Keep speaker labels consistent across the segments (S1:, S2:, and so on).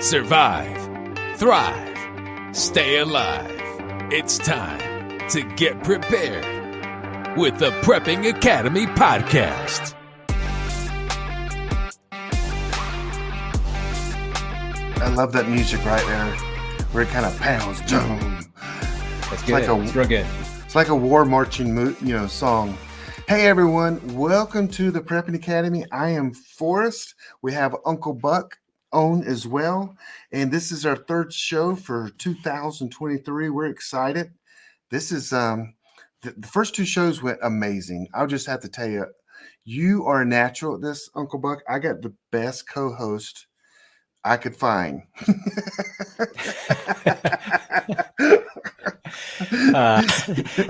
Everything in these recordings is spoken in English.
S1: survive, thrive, stay alive. It's time to get prepared with the Prepping Academy podcast.
S2: I love that music right there, where it kind of pounds.
S3: That's good. It's real good.
S2: It's like a war marching, song. Hey everyone, welcome to the Prepping Academy. I am Forrest. We have Uncle Buck on as well, and this is our third show for 2023. We're excited. This is the first two shows went amazing. I'll just have to tell you, you are a natural at this, Uncle Buck. I got the best co-host I could find.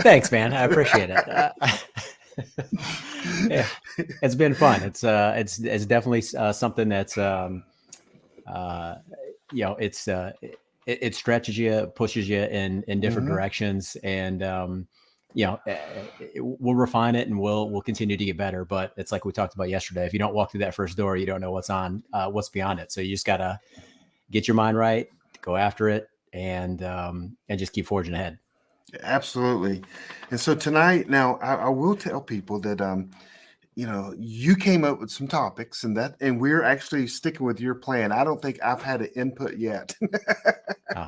S3: Thanks, man. I appreciate it. Yeah, it's been fun. It's definitely something that's it stretches you, pushes you in different directions, and we'll refine it and we'll continue to get better. But it's like we talked about yesterday. If you don't walk through that first door, you don't know what's beyond it. So you just gotta get your mind right, go after it, and just keep forging ahead.
S2: Absolutely. And so tonight, now I will tell people that you came up with some topics, and we're actually sticking with your plan. I don't think I've had an input yet.
S3: Oh,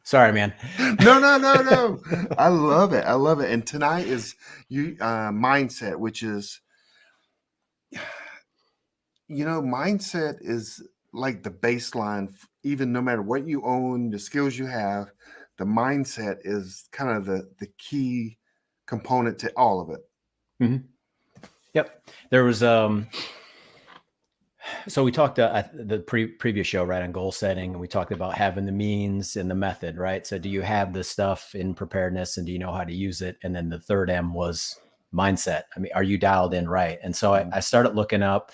S3: sorry, man.
S2: No. I love it. And tonight is mindset, which is, mindset is like the baseline, even no matter what you own, the skills you have. The mindset is kind of the key component to all of it.
S3: Mm-hmm. Yep. There was, so we talked the previous show, right, on goal setting, and we talked about having the means and the method, right? So do you have the stuff in preparedness, and do you know how to use it? And then the third M was mindset. I mean, are you dialed in right? And so I started looking up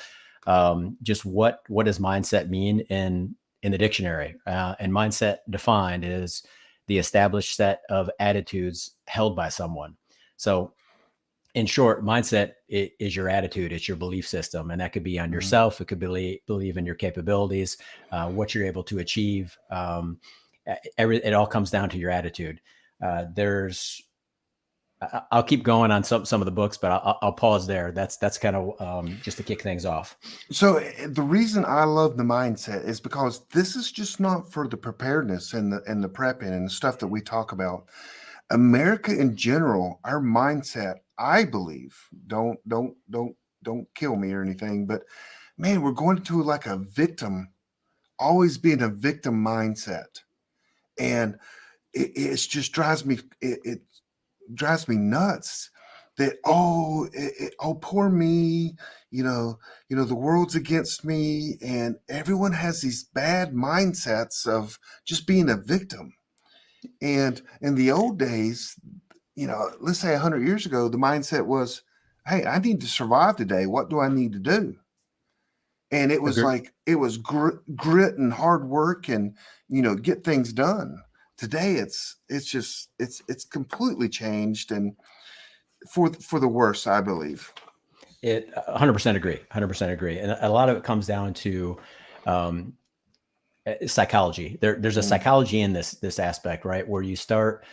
S3: just what does mindset mean in the dictionary? And mindset defined is the established set of attitudes held by someone. So in short, mindset is your attitude. It's your belief system. And that could be on yourself. It could believe in your capabilities, what you're able to achieve. It all comes down to your attitude. I'll keep going on some of the books, but I'll pause there. That's kind of just to kick things off.
S2: So the reason I love the mindset is because this is just not for the preparedness and the prepping and the stuff that we talk about. America in general, our mindset, I believe, don't kill me or anything, but man, we're going to like a victim, always being a victim mindset, and it just drives me. It drives me nuts that poor me, the world's against me, and everyone has these bad mindsets of just being a victim. And in the old days, let's say 100 years ago, the mindset was, hey, I need to survive today. What do I need to do? And it was grit and hard work and get things done. Today, it's completely changed, and for the worse, I believe.
S3: 100% agree. 100% agree. And a lot of it comes down to psychology. There's a psychology in this aspect, right? Where you start.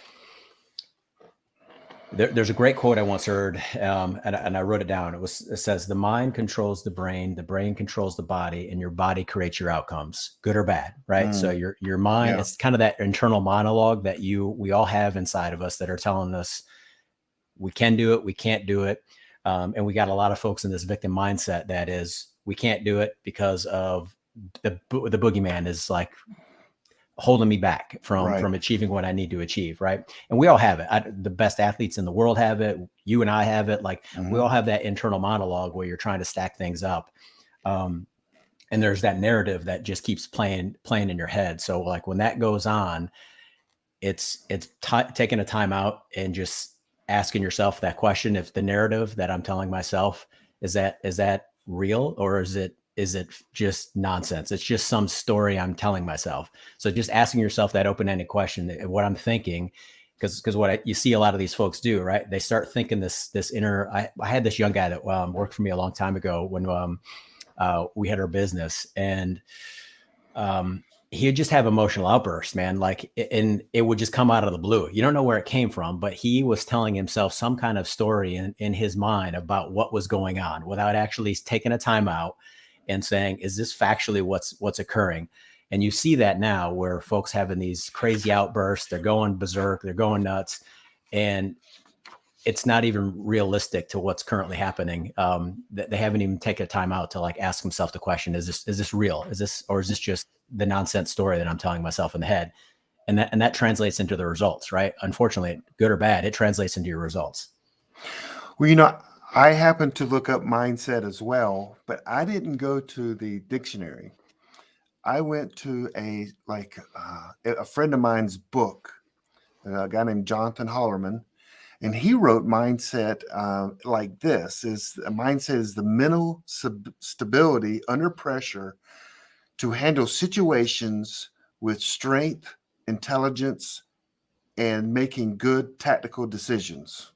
S3: There's a great quote I once heard, and I wrote it down. It says, "The mind controls the brain controls the body, and your body creates your outcomes, good or bad." Right. So your mind, it's kind of that internal monologue that we all have inside of us that are telling us we can do it, we can't do it, and we got a lot of folks in this victim mindset that is we can't do it because of the boogeyman is like holding me back from achieving what I need to achieve. Right. And we all have it. The best athletes in the world have it. You and I have it. Like we all have that internal monologue where you're trying to stack things up. And there's that narrative that just keeps playing in your head. So like when that goes on, it's taking a time out and just asking yourself that question. If the narrative that I'm telling myself, is that real, or is it just nonsense? It's just some story I'm telling myself. So just asking yourself that open-ended question, what I'm thinking, because what you see a lot of these folks do, right? They start thinking this inner. I had this young guy that worked for me a long time ago when we had our business, and he'd just have emotional outbursts, man. Like, and it would just come out of the blue. You don't know where it came from, but he was telling himself some kind of story in his mind about what was going on without actually taking a time out and saying, is this factually what's occurring? And you see that now where folks having these crazy outbursts, they're going berserk, they're going nuts, and it's not even realistic to what's currently happening. They haven't even taken a time out to like ask themselves the question, is this real? Is this just the nonsense story that I'm telling myself in the head? And that translates into the results, right? Unfortunately, good or bad, it translates into your results.
S2: Well, I happened to look up mindset as well, but I didn't go to the dictionary. I went to a friend of mine's book, a guy named Jonathan Hollerman, and he wrote mindset like this: mindset is the mental stability under pressure to handle situations with strength, intelligence, and making good tactical decisions.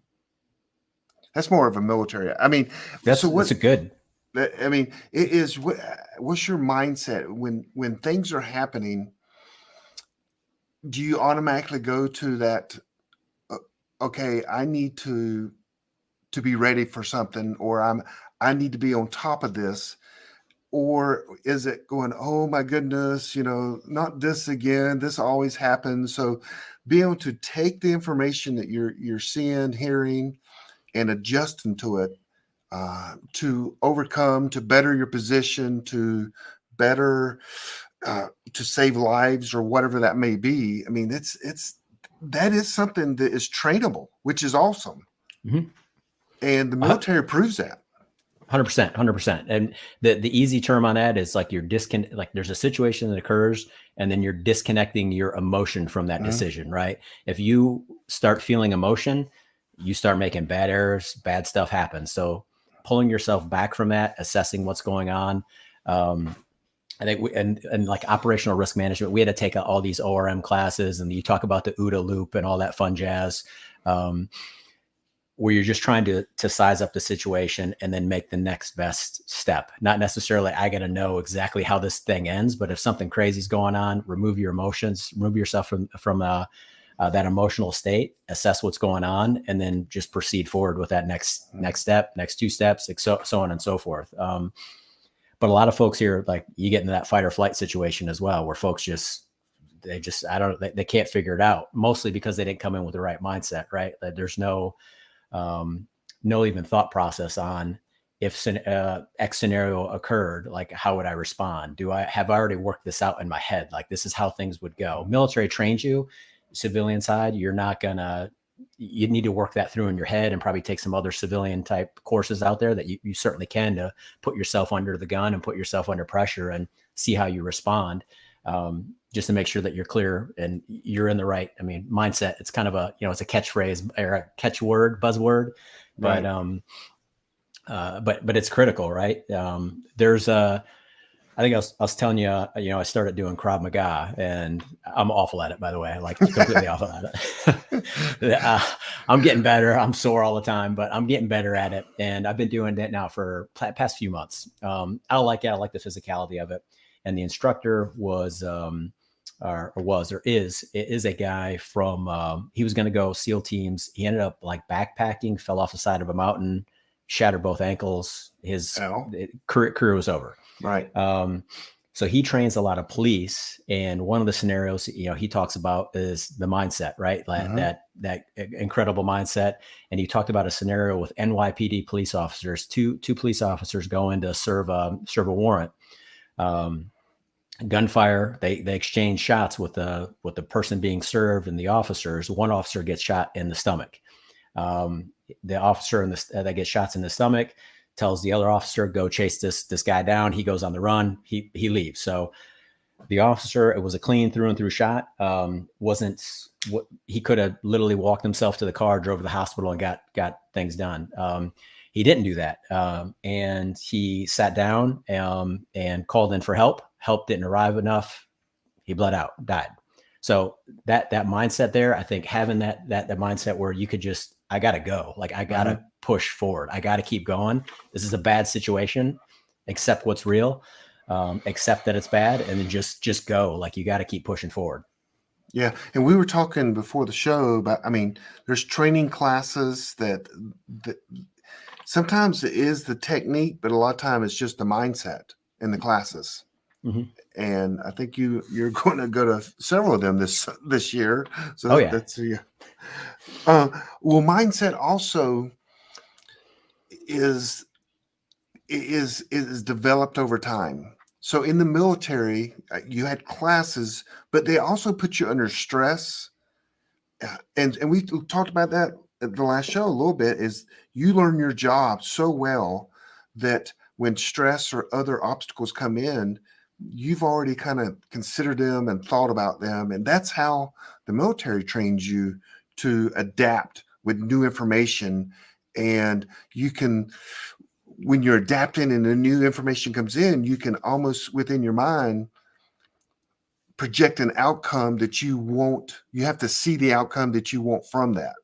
S2: That's more of a military. I mean,
S3: that's a good.
S2: I mean, it is. What's your mindset when things are happening? Do you automatically go to that? Okay, I need to be ready for something, or I need to be on top of this, or is it going, oh my goodness, not this again? This always happens. So, be able to take the information that you're seeing, hearing, and adjusting to it, to overcome, to better your position, to better, to save lives or whatever that may be. I mean, that is something that is trainable, which is awesome.
S3: Mm-hmm.
S2: And the military proves that.
S3: 100%. And the easy term on that is like like there's a situation that occurs and then you're disconnecting your emotion from that decision, right? If you start feeling emotion, you start making bad errors, bad stuff happens. So pulling yourself back from that, assessing what's going on. I think and like operational risk management, we had to take all these ORM classes, and you talk about the OODA loop and all that fun jazz, where you're just trying to size up the situation and then make the next best step. Not necessarily, I got to know exactly how this thing ends, but if something crazy is going on, remove your emotions, remove yourself from that emotional state, assess what's going on, and then just proceed forward with that next step, next two steps, so on and so forth. But a lot of folks here, like you get into that fight or flight situation as well, where folks they can't figure it out, mostly because they didn't come in with the right mindset, right? There's no even thought process on if X scenario occurred, like how would I respond? Have I already worked this out in my head? Like this is how things would go. Military trains you, civilian side, you need to work that through in your head and probably take some other civilian type courses out there that you certainly can, to put yourself under the gun and put yourself under pressure and see how you respond, just to make sure that you're clear and you're in the right, mindset. It's kind of it's a catchphrase or a catchword, buzzword, but, right. But it's critical, right? I think I was telling you, I started doing Krav Maga, and I'm awful at it, by the way, like completely awful at it. I'm getting better. I'm sore all the time, but I'm getting better at it. And I've been doing that now for past few months. I like it. I like the physicality of it. And the instructor is a guy from, he was going to go SEAL teams. He ended up like backpacking, fell off the side of a mountain, shattered both ankles. His career was over.
S2: Right.
S3: So he trains a lot of police, and one of the scenarios, he talks about is the mindset, right? That incredible mindset. And he talked about a scenario with NYPD police officers. Two police officers go in to serve a warrant. Gunfire. They exchange shots with the person being served and the officers. One officer gets shot in the stomach. The officer that gets shots in the stomach tells the other officer, go chase this guy down. He goes on the run. He leaves. So the officer, it was a clean through and through shot. He could have literally walked himself to the car, drove to the hospital, and got things done. He didn't do that. And he sat down and called in for help. Help didn't arrive enough. He bled out, died. So that mindset there, I think having that mindset where you could just, I got to go. Like I got to push forward. I got to keep going. This is a bad situation. Accept what's real. accept that it's bad, and then just go. Like, you got to keep pushing forward.
S2: Yeah. And we were talking before the show about, I mean, there's training classes that sometimes it is the technique, but a lot of time it's just the mindset in the classes.
S3: Mm-hmm.
S2: And I think you're going to go to several of them this year. So that's well, mindset also is developed over time. So in the military, you had classes, but they also put you under stress. And we talked about that at the last show a little bit, is you learn your job so well that when stress or other obstacles come in, you've already kind of considered them and thought about them. And that's how the military trains you to adapt with new information. And you can, when you're adapting and the new information comes in, you can almost within your mind project an outcome that you want. You have to see the outcome that you want from that.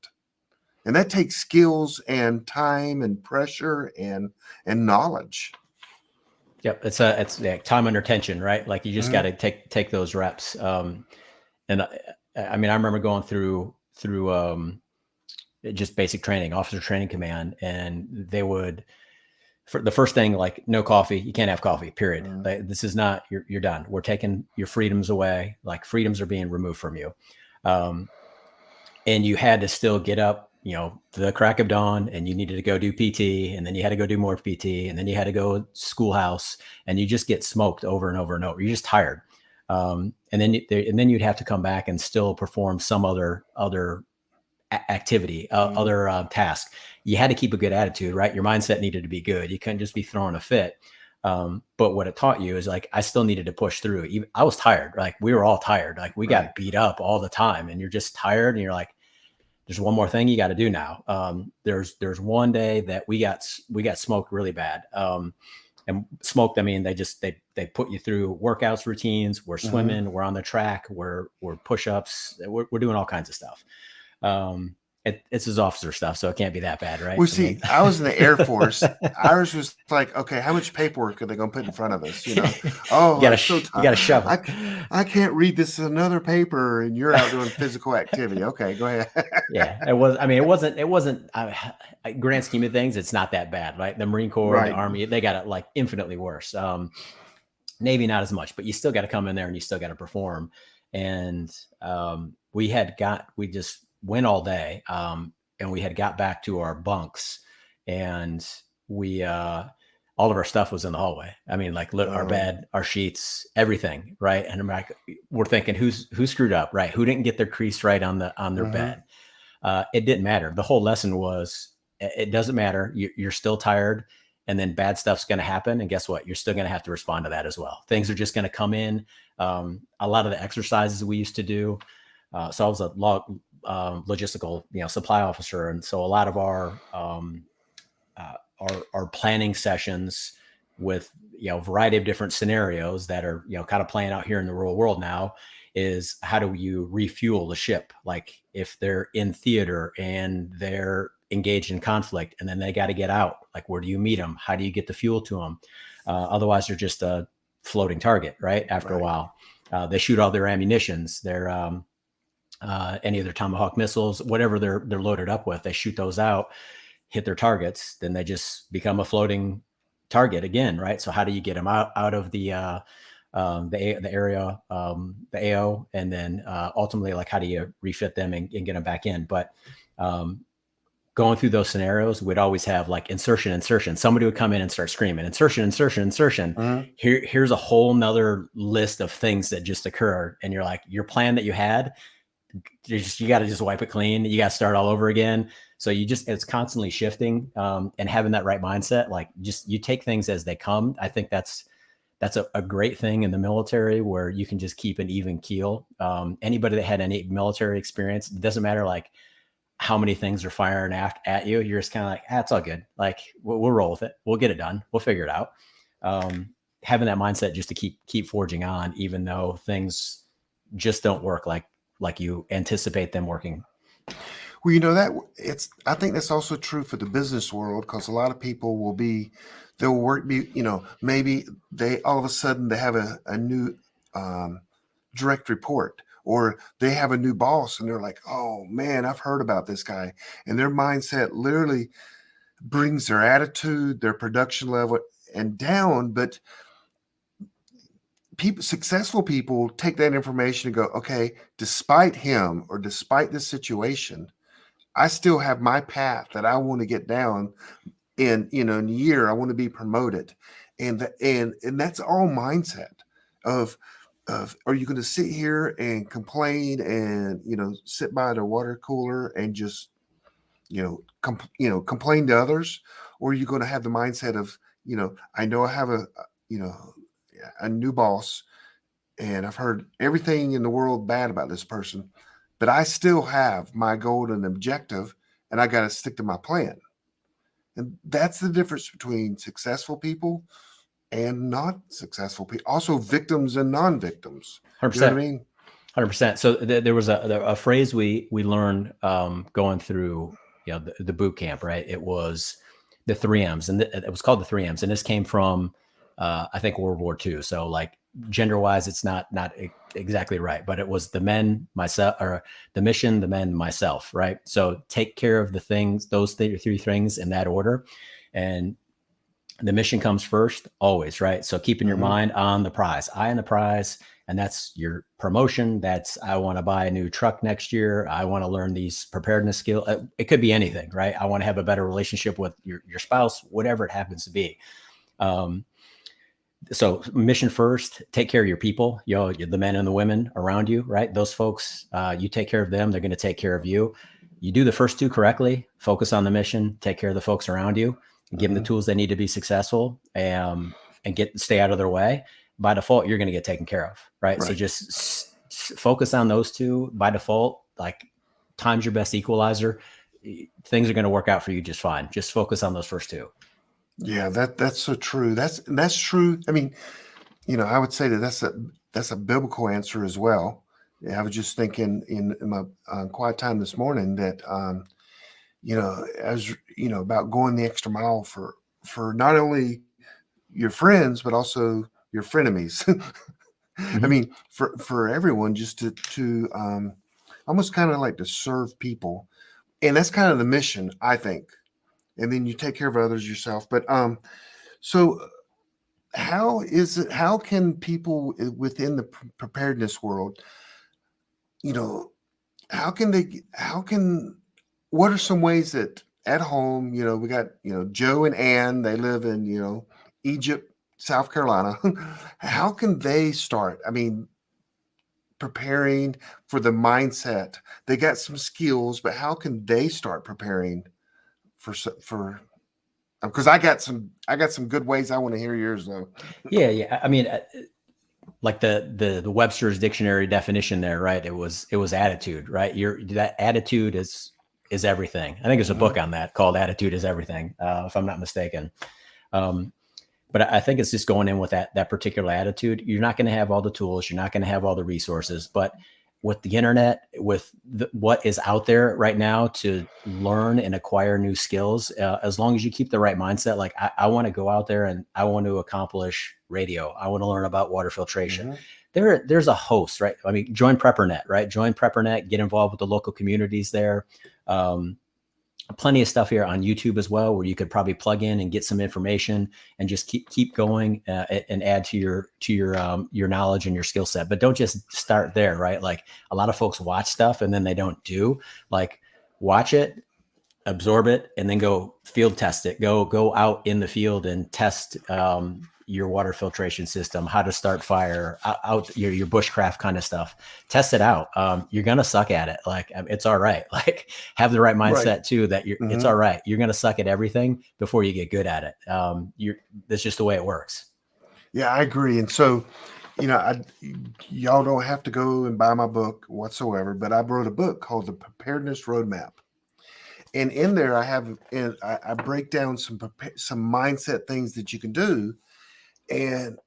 S2: And that takes skills and time and pressure and knowledge.
S3: Yep. It's time under tension, right? Like, you just got to take those reps. And I mean, I remember going through just basic training, officer training command, and they would, for the first thing, like, no coffee, you can't have coffee, period. Like, this is not, you're done. We're taking your freedoms away. Like, freedoms are being removed from you. And you had to still get up, to the crack of dawn, and you needed to go do PT, and then you had to go do more PT, and then you had to go schoolhouse, and you just get smoked over and over and over. You're just tired. And then you'd have to come back and still perform some other activity, other task. You had to keep a good attitude, right? Your mindset needed to be good. You couldn't just be throwing a fit. But what it taught you is, like, I still needed to push through. I was tired. Like, we were all tired. Like, we got beat up all the time, and you're just tired, and you're like, there's one more thing you got to do now. There's one day that we got smoked really bad. And smoked, I mean, they put you through workouts routines. We're swimming, we're on the track, we're push-ups, we're doing all kinds of stuff. It's his officer stuff, so it can't be that bad, right?
S2: Well, see, I was in the Air Force. Ours was like, okay, how much paperwork are they going to put in front of us? Oh, you
S3: gotta shove it.
S2: I can't read this another paper, and you're out doing physical activity. Okay, go ahead.
S3: Yeah, it was. I mean, it wasn't. Grand scheme of things, it's not that bad, right? The Marine Corps, the Army, they got it like infinitely worse. Navy, not as much, but you still got to come in there and you still got to perform. And we just went all day, and we had got back to our bunks, and we all of our stuff was in the hallway. I mean, like, our bed, our sheets, everything, right? And I'm like, we're thinking, who screwed up, right? Who didn't get their crease right on their bed? It didn't matter. The whole lesson was, it doesn't matter. You're still tired, and then bad stuff's going to happen, and guess what? You're still going to have to respond to that as well. Things are just going to come in. A lot of the exercises we used to do. So I was a logistical, supply officer. And so a lot of our planning sessions with, a variety of different scenarios that are, kind of playing out here in the real world now, is how do you refuel the ship? Like, if they're in theater and they're engaged in conflict, and then they got to get out, like, where do you meet them? How do you get the fuel to them? Otherwise they're just a floating target, right? After a while, they shoot all their ammunitions, their any of their Tomahawk missiles, whatever they're loaded up with, they shoot those out, hit their targets, then they just become a floating target again, right? So how do you get them out of the area, the AO, and then ultimately, like, how do you refit them and get them back in? But going through those scenarios, we'd always have like insertion. Somebody would come in and start screaming, insertion. Here's a whole nother list of things that just occurred. And you're like, your plan that you had, you got to just wipe it clean. You got to start all over again. So it's constantly shifting, and having that right mindset, like, just, you take things as they come. I think that's a great thing in the military, where you can just keep an even keel. Anybody that had any military experience, it doesn't matter like how many things are firing at you. You're just kind of like, it's all good. Like, we'll roll with it. We'll get it done. We'll figure it out. Having that mindset just to keep forging on, even though things just don't work like you anticipate them working.
S2: Well, that I think that's also true for the business world, because a lot of people they'll work, maybe they all of a sudden they have a new um, direct report, or they have a new boss and they're like, oh man, I've heard about this guy. And their mindset literally brings their attitude, their production level and down. But successful people take that information and go, okay, despite him or despite this situation, I still have my path that I want to get down. In a year, I want to be promoted. And that's all mindset of are you going to sit here and complain and sit by the water cooler and just complain to others, or are you going to have the mindset of I know I have you know a new boss, and I've heard everything in the world bad about this person, but I still have my goal and objective, and I got to stick to my plan. And that's the difference between successful people and not successful people. Also, victims and non-victims.
S3: 100%.
S2: You know what I mean?
S3: 100%. So there was a phrase we learned going through the boot camp, right? It was the 3Ms, and it was called the 3Ms, and this came from I think World War II. So like gender wise, it's not exactly right, but it was the men, myself, or the mission, the men, myself, right? So take care of the things, those three things in that order, and the mission comes first always, right? So keeping your mind on the prize, eye on the prize, and that's your promotion. That's, I want to buy a new truck next year. I want to learn these preparedness skills. It could be anything, right? I want to have a better relationship with your spouse, whatever it happens to be. So mission first, take care of your people, the men and the women around you, right? Those folks, you take care of them, they're going to take care of you. You do the first two correctly, focus on the mission, take care of the folks around you, give them the tools they need to be successful, and stay out of their way. By default, you're going to get taken care of, right? So just focus on those two. By default, like time's your best equalizer. Things are going to work out for you just fine. Just focus on those first two.
S2: Yeah, that's so true. That's true. I mean, I would say that's a biblical answer as well. I was just thinking in my quiet time this morning that as about going the extra mile for not only your friends but also your frenemies. I mean, for everyone, just to almost kind of like to serve people, and that's kind of the mission, I think. And then you take care of others yourself. But so how can people within the preparedness world, what are some ways that at home, we got, Joe and Ann, they live in, Egypt, South Carolina. How can they start? I mean, preparing for the mindset. They got some skills, but how can they start preparing for because I got some good ways. I want to hear yours though.
S3: Yeah. I mean, like the Webster's dictionary definition there, right? It was attitude, right? That attitude is everything. I think there's a book on that called Attitude is Everything, if I'm not mistaken. But I think it's just going in with that particular attitude. You're not going to have all the tools. You're not going to have all the resources, but with the internet, with what is out there right now to learn and acquire new skills, as long as you keep the right mindset, like I want to go out there and I want to accomplish radio. I want to learn about water filtration. There's a host, right? I mean, join PrepperNet, right? Join PrepperNet, get involved with the local communities there. Plenty of stuff here on YouTube as well, where you could probably plug in and get some information and just keep going and add to your knowledge and your skill set. But don't just start there, right? Like a lot of folks watch stuff and then they don't do. Like watch it, absorb it, and then go field test it. Go out in the field and test your water filtration system, how to start fire, out your bushcraft kind of stuff. Test it out. You're gonna suck at it. Like it's all right. Like have the right mindset too. That it's all right. You're gonna suck at everything before you get good at it. That's just the way it works.
S2: Yeah, I agree. And so, y'all don't have to go and buy my book whatsoever, but I wrote a book called The Preparedness Roadmap. And in there, I break down some mindset things that you can do, and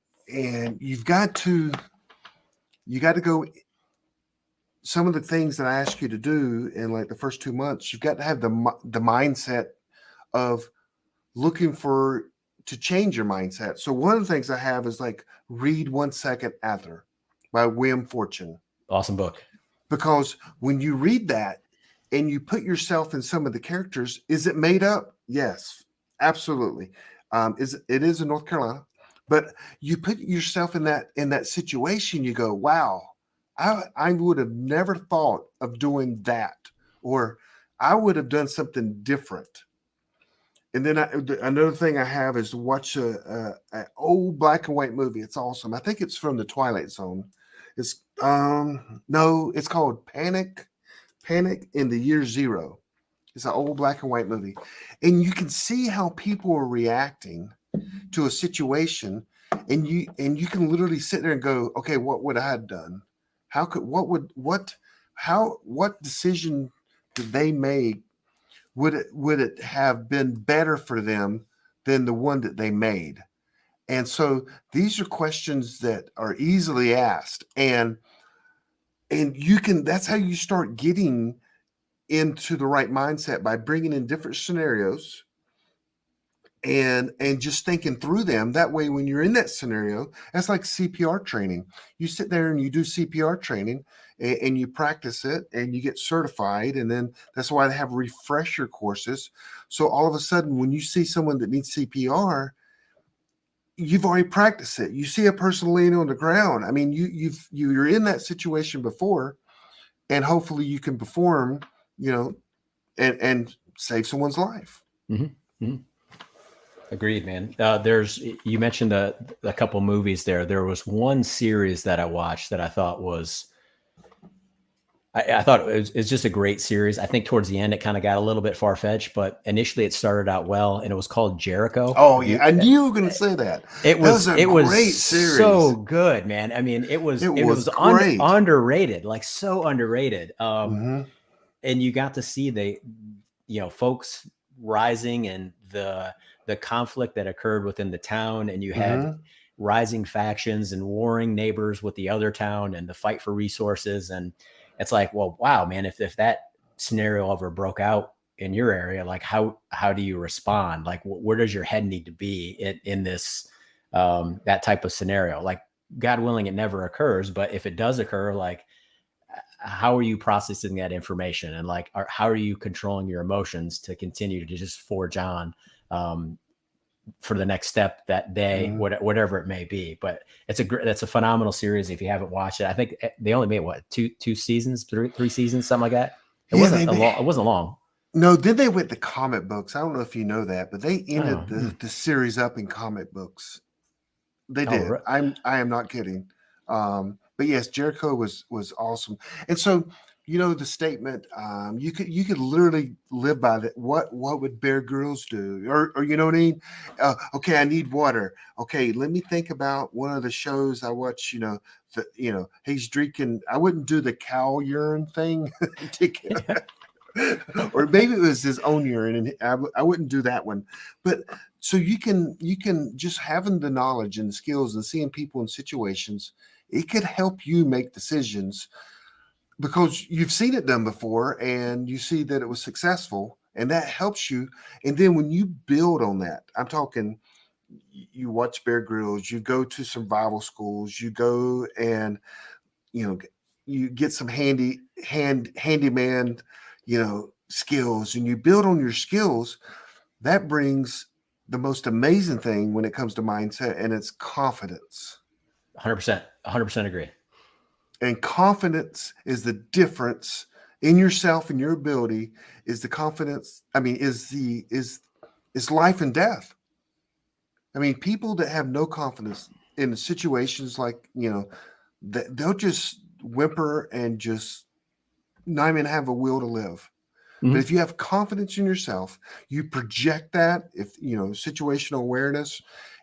S2: you got to go some of the things that I ask you to do in like the first 2 months, you've got to have the mindset of looking to change your mindset. So one of the things I have is like read 1 Second After by William Fortune.
S3: Awesome book.
S2: Because when you read that and you put yourself in some of the characters, is it made up? Yes, absolutely. It is in North Carolina, but you put yourself in that situation, you go, wow, I would have never thought of doing that, or I would have done something different. And then another thing I have is to watch a old black and white movie. It's awesome. I think it's from the Twilight Zone. It's no, it's called Panic in the Year Zero. It's an old black and white movie, and you can see how people are reacting to a situation, and you can literally sit there and go, okay, what would I have done? What decision did they make? Would it have been better for them than the one that they made? And so these are questions that are easily asked, and that's how you start getting into the right mindset, by bringing in different scenarios and just thinking through them. That way, when you're in that scenario, that's like CPR training. You sit there and you do CPR training and you practice it and you get certified. And then that's why they have refresher courses. So all of a sudden, when you see someone that needs CPR, you've already practiced it. You see a person laying on the ground. I mean, you're in that situation before, and hopefully you can perform, and save someone's life.
S3: Mm-hmm. Mm-hmm. Agreed, man. You mentioned a couple movies there. There was one series that I watched that I thought was, I thought it was just a great series. I think towards the end, it kind of got a little bit far-fetched, but initially it started out well, and it was called Jericho.
S2: Oh yeah, I knew you were going to say that.
S3: It was a
S2: great series.
S3: So good, man. I mean, it was great. Underrated, like so underrated.
S2: Mm-hmm.
S3: And you got to see the folks rising and the conflict that occurred within the town, and you had
S2: mm-hmm.
S3: rising factions and warring neighbors with the other town, and the fight for resources. And it's like, well, wow, man, if that scenario ever broke out in your area, like how do you respond? Like, where does your head need to be in this that type of scenario? Like, God willing, it never occurs, but if it does occur, like, how are you processing that information? And like, how are you controlling your emotions to continue to just forge on for the next step that day,
S2: mm-hmm.
S3: whatever it may be? But that's a phenomenal series. If you haven't watched it, I think they only made two seasons, three seasons, something like that. It wasn't long.
S2: No, then they went to comic books. I don't know if you know that, but they ended the series up in comic books. They did. Right. I am not kidding. But yes, Jericho was awesome. And so, the statement, you could literally live by that. What would Bear Grylls do? Or you know what I mean? Okay, I need water. Okay, let me think about one of the shows I watch. He's drinking. I wouldn't do the cow urine thing, or maybe it was his own urine, and I wouldn't do that one. But so you can just having the knowledge and the skills and seeing people in situations, it could help you make decisions because you've seen it done before and you see that it was successful, and that helps you. And then when you build on that, I'm talking, you watch Bear Grylls, you go to survival schools, you go and, you get some handyman, skills, and you build on your skills. That brings the most amazing thing when it comes to mindset, and it's confidence.
S3: 100% agree.
S2: And confidence is the difference in yourself and your ability. Is the confidence, is life and death. I mean, people that have no confidence in situations like, they'll just whimper and just not even have a will to live. Mm-hmm. But if you have confidence in yourself, you project that, situational awareness,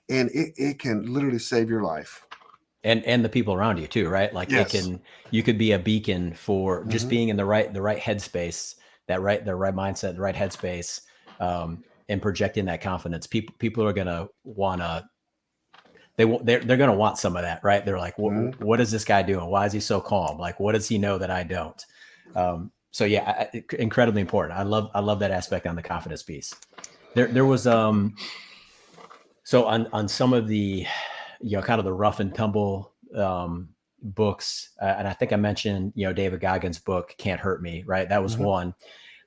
S2: and it can literally save your life.
S3: And the people around you too, right? Like, yes. You could be a beacon for just mm-hmm. being in the right headspace, the right mindset, the right headspace, and projecting that confidence. People are going to want to they're going to want some of that, right? They're like, what is this guy doing? Why is he so calm? Like, what does he know that I don't? So yeah, incredibly important. I love that aspect on the confidence piece. There was, so on some of the, kind of the rough and tumble, books. And I think I mentioned, David Goggins' book, Can't Hurt Me, right? That was one.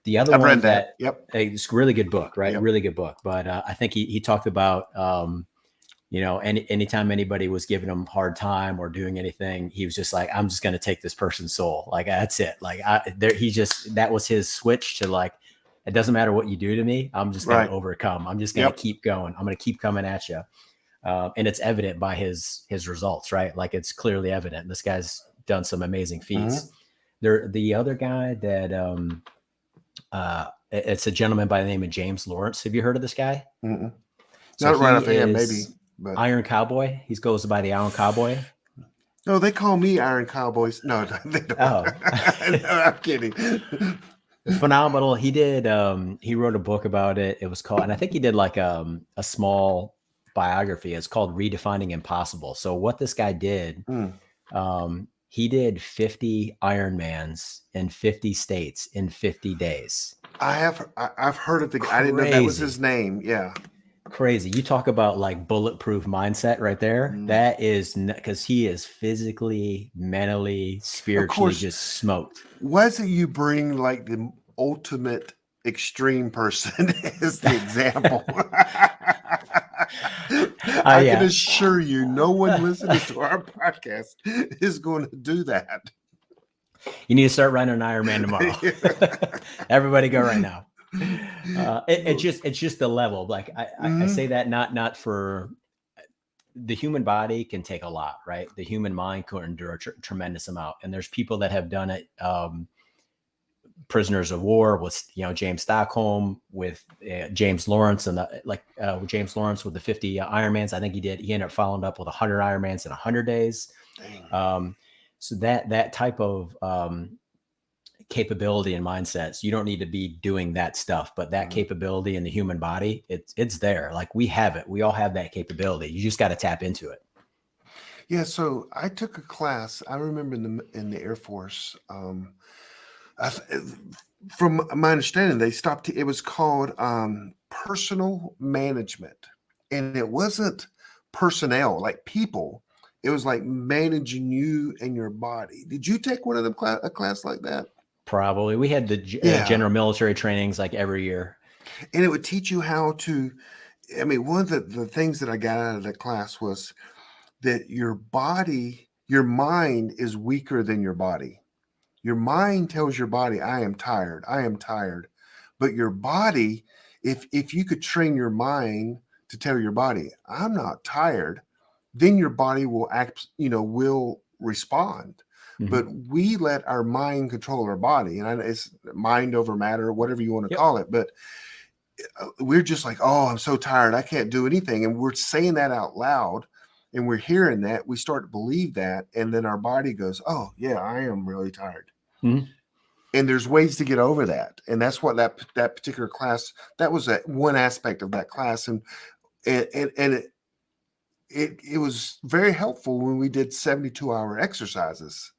S3: The other
S2: I've
S3: one
S2: read that. Yep.
S3: It's a really good book, right?
S2: Yep.
S3: Really good book. But I think he talked about, anytime anybody was giving him a hard time or doing anything, he was just like, I'm just going to take this person's soul. Like, that's it. Like that was his switch to like, it doesn't matter what you do to me. I'm just going to overcome. I'm just going to keep going. I'm going to keep coming at you. And it's evident by his results, right? Like, it's clearly evident. This guy's done some amazing feats. The other guy that, it's a gentleman by the name of James Lawrence. Have you heard of this guy?
S2: So not right off hand, maybe. But
S3: Iron Cowboy. He goes by the Iron Cowboy.
S2: No, they call me Iron Cowboys. No, they don't.
S3: Oh,
S2: no, I'm kidding.
S3: Phenomenal. He did. He wrote a book about it. It was called, and I think he did like a small biography. It's called Redefining Impossible. So what this guy did, he did 50 Ironmans in 50 states in 50 days.
S2: I've heard of the guy. I didn't know that was his name. Yeah.
S3: Crazy. You talk about like bulletproof mindset right there. That is because he is physically, mentally, spiritually just smoked.
S2: Why is it you bring like the ultimate extreme person as the example? I can assure you, no one listening to our podcast is going to do that.
S3: You need to start running an Ironman tomorrow. Everybody go right now. It's just the level. Like I say that not for the human body can take a lot, right? The human mind can endure a tremendous amount. And there's people that have done it. Prisoners of War with, James Stockholm, with James Lawrence, and James Lawrence with the 50 Ironmans. I think he ended up following up with 100 Ironmans in 100 days. So that type of capability and mindsets, you don't need to be doing that stuff, but that capability in the human body, it's there. Like, we have it. We all have that capability. You just got to tap into it.
S2: Yeah. So I took a class. I remember in the Air Force. From my understanding, they stopped. It was called personal management, and it wasn't personnel, like people. It was like managing you and your body. Did you take one of them a class like that?
S3: Probably. We had the general military trainings like every year,
S2: and it would teach you how to. I mean, one of the things that I got out of that class was that your mind is weaker than your body. Your mind tells your body, I am tired. But your body, if you could train your mind to tell your body, I'm not tired, then your body will will respond. But we let our mind control our body. And it's mind over matter, whatever you want to call it. But we're just like, oh, I'm so tired. I can't do anything. And we're saying that out loud. And we're hearing that, we start to believe that, and then our body goes, oh, yeah, I am really tired. And there's ways to get over that. And that's what that particular class, that was one aspect of that class. And it was very helpful when we did 72-hour exercises.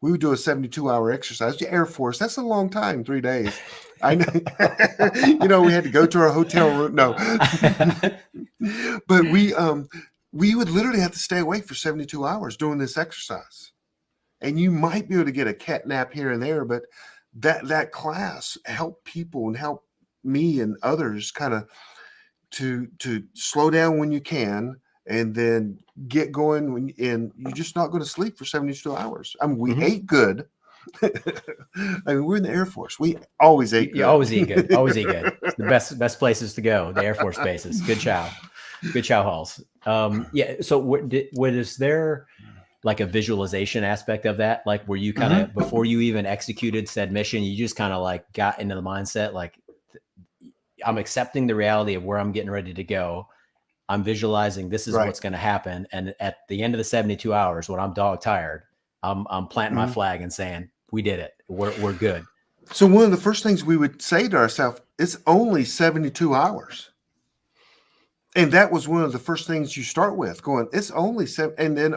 S2: We would do a 72-hour exercise. The Air Force, that's a long time, 3 days. I know, we had to go to our hotel room. No. But we would literally have to stay awake for 72 hours doing this exercise. And you might be able to get a cat nap here and there, but that class helped people and helped me and others kind of to slow down when you can, and then get going and you're just not going to sleep for 72 hours. I mean, we ate good. I mean, we're in the Air Force. We always ate good.
S3: You always eat good. Always eat good. It's the best places to go, the Air Force bases. Good chow halls. So what is there like a visualization aspect of that? Like, where you kind of, before you even executed said mission, you just kind of like got into the mindset, like, I'm accepting the reality of where I'm getting ready to go. I'm visualizing this is what's going to happen. And at the end of the 72 hours, when I'm dog tired, I'm planting my flag and saying, we did it. We're good.
S2: So one of the first things we would say to ourselves, it's only 72 hours. And that was one of the first things you start with, going, it's only 7. And then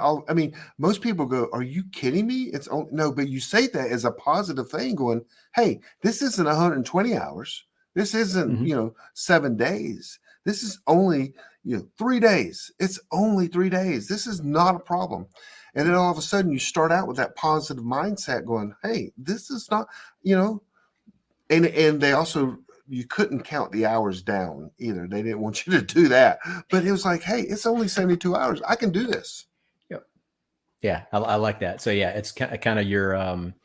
S2: most people go, are you kidding me? It's only, no, but you say that as a positive thing, going, hey, this isn't 120 hours. This isn't, 7 days. This is only, 3 days. It's only 3 days. This is not a problem. And then all of a sudden you start out with that positive mindset going, hey, this is not, and they also, you couldn't count the hours down either. They didn't want you to do that. But it was like, hey, it's only 72 hours. I can do this.
S3: Yep. Yeah, I like that. So yeah, it's kind of your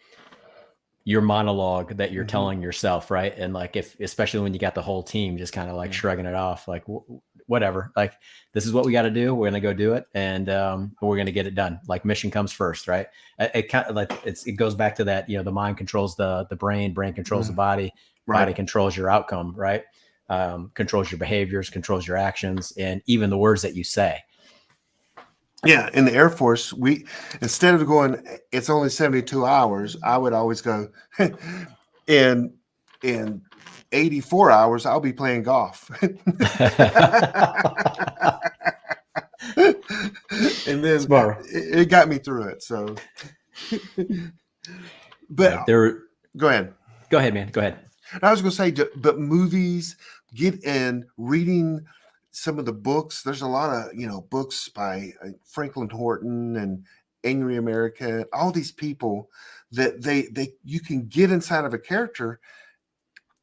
S3: monologue that you're telling yourself, right? And like, especially when you got the whole team just kind of like shrugging it off, like whatever, like this is what we got to do. We're going to go do it. And we're going to get it done. Like mission comes first, right? It kind of like, it goes back to that, the mind controls the brain controls the body.
S2: Right.
S3: Body controls your outcome, right? Controls your behaviors, controls your actions, and even the words that you say.
S2: Yeah, in the Air Force, we, instead of going, it's only 72 hours, I would always go, in 84 hours, I'll be playing golf. And then it got me through it. So, but go ahead.
S3: Go ahead, man. Go ahead.
S2: I was going to say, but movies, get in reading some of the books. There's a lot of, books by Franklin Horton and Angry American, all these people that you can get inside of a character,